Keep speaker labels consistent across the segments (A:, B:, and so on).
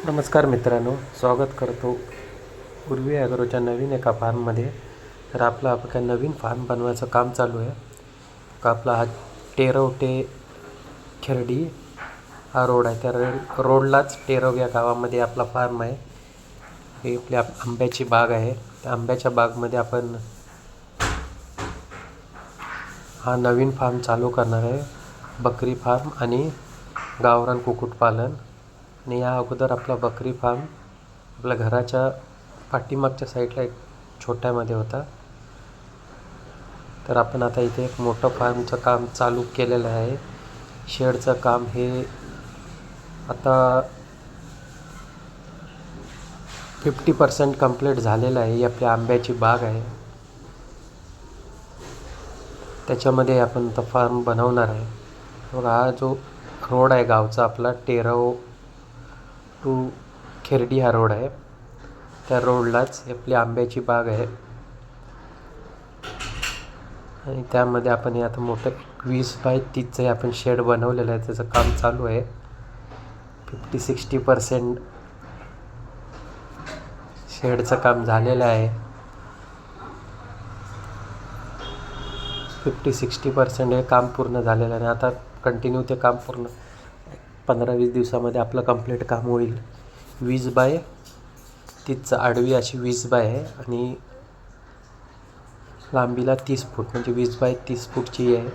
A: नमस्कार मित्रांनो, स्वागत करतो उर्वी ॲग्रोच्या नवीन एका फार्ममध्ये. तर आपला नवीन फार्म बनवायचं काम चालू आहे. आपला हा टेरवटे खेरडी हा रोड आहे. त्या रोडलाच टेरव या गावामध्ये आपला फार्म आहे. हे आपल्या आंब्याची बाग आहे. त्या आंब्याच्या बागमध्ये आपण हा नवीन फार्म चालू करणार आहे. बकरी फार्म आणि गावरान कुक्कुटपालन. आणि या अगोदर आपला बकरी फार्म आपल्या घराच्या पाठीमागच्या साईडला एक छोट्यामध्ये होता. तर आपण आता इथे एक मोठं फार्मचं काम चालू केलेलं आहे. शेडचं काम हे आता 50% कंप्लीट झालेलं आहे. ही आपली आंब्याची बाग आहे, त्याच्यामध्ये आपण आता फार्म बनवणार आहे. बघा, हा जो रोड आहे गावचा आपला टेरव टू खेरडी हा रोड आहे. त्या रोडलाच आपली आंब्याची बाग आहे आणि त्यामध्ये आपण हे आता मोठं 20 बाय 30चं आपण शेड बनवलेलं आहे. त्याचं काम चालू आहे. 50-60% शेडचं काम झालेलं आहे. 50-60% हे काम पूर्ण झालेलं आहे. आता कंटिन्यू ते काम पूर्ण 15-20 दिवसामध्ये आपलं कंप्लीट काम होईल. 20 बाय 30चं आडवी अशी 20 बाय आहे आणि लांबीला 30 फूट, म्हणजे 20 बाय 30 फूटची आहे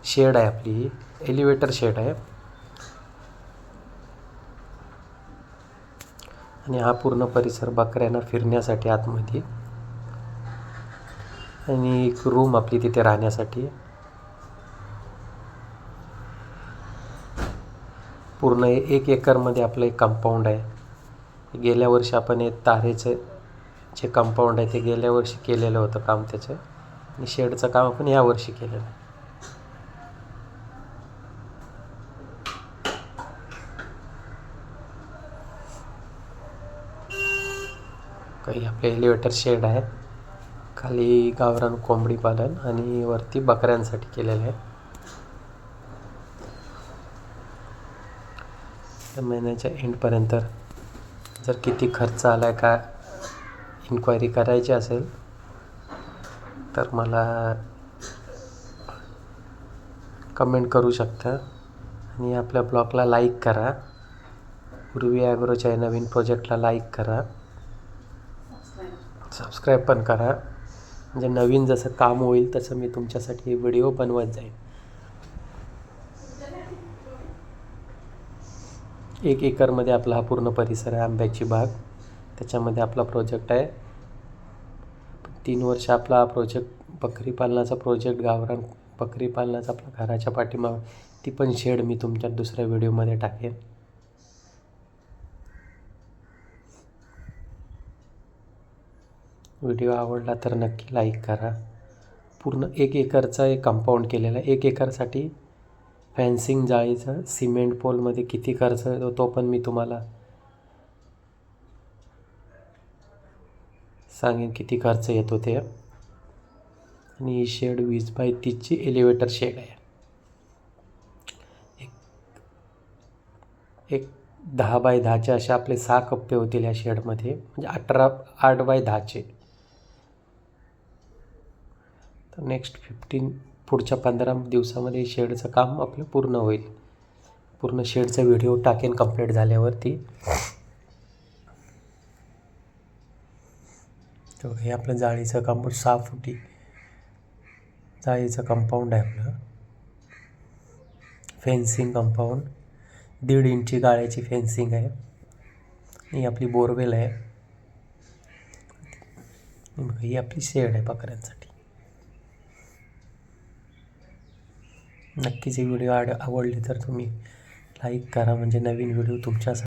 A: शेड आहे आपली. ही एलिव्हेटर शेड आहे आणि हा पूर्ण परिसर बकऱ्यांना फिरण्यासाठी आतमध्ये, आणि एक रूम आपली तिथे राहण्यासाठी. पूर्ण 1 एकरमध्ये आपलं एक कंपाऊंड आहे. गेल्या वर्षी आपण हे तारेचं जे कंपाऊंड आहे ते गेल्या वर्षी केलेलं होतं काम त्याचं, आणि शेडचं काम आपण यावर्षी केलेलं आहे. काही आपले एलिव्हेटर शेड आहे. खाली गावरान कोंबडी पालन आणि वरती बकऱ्यांसाठी केलेलं आहे. त्या महिन्याच्या एंडपर्यंत जर किती खर्च आला आहे का इन्क्वायरी करायची असेल तर मला कमेंट करू शकता. आणि आपल्या ब्लॉगला लाईक करा. उर्वी ॲग्रोच्या या नवीन प्रोजेक्टला लाईक करा, सबस्क्राईब पण करा. म्हणजे नवीन जसं काम होईल तसं मी तुमच्यासाठी व्हिडिओ बनवत जाईल. 1 एकरमध्ये आपला हा पूर्ण परिसर आहे, आंब्याची बाग. त्याच्यामध्ये आपला प्रोजेक्ट आहे. 3 वर्ष आपला हा प्रोजेक्ट बकरी पालनाचा प्रोजेक्ट, गावरान बकरी पालनाचा आपल्या घराच्या पाठीमाग, ती पण शेड मी तुमच्या दुसऱ्या व्हिडिओमध्ये टाकेन. व्हिडिओ आवडला तर नक्की लाईक करा. पूर्ण 1 एकरचा एक कंपाऊंड केलेला आहे. 1 एकरसाठी फॅन्सिंग, जाळीचं, सिमेंट पोलमध्ये किती खर्च येतो तो पण मी तुम्हाला सांगेन किती खर्च येतो ते. आणि ही शेड 20 बाय 30ची एलिव्हेटर शेड आहे. एक 10 बाय 10चे असे आपले 6 कप्पे होतील या शेडमध्ये, म्हणजे 8 बाय 10चे. तर नेक्स्ट पुढच्या 15 दिवसामध्ये शेडचं काम आपलं पूर्ण होईल. पूर्ण शेडचा व्हिडिओ टाकेन कंप्लीट झाल्यावरती. तर हे आपलं जाळीचं कंपाऊंड, 6 फुटी जाळीचं कंपाऊंड आहे आपलं. फेन्सिंग कंपाऊंड, 1.5 इंची गाळ्याची फेन्सिंग आहे. ही आपली बोरवेल आहे. ही आपली शेड आहे बकऱ्यांसाठी. नक्कीच ही व्हिडिओ आवडली तर तुम्ही लाईक करा, म्हणजे नवीन व्हिडिओ तुमच्यासाठी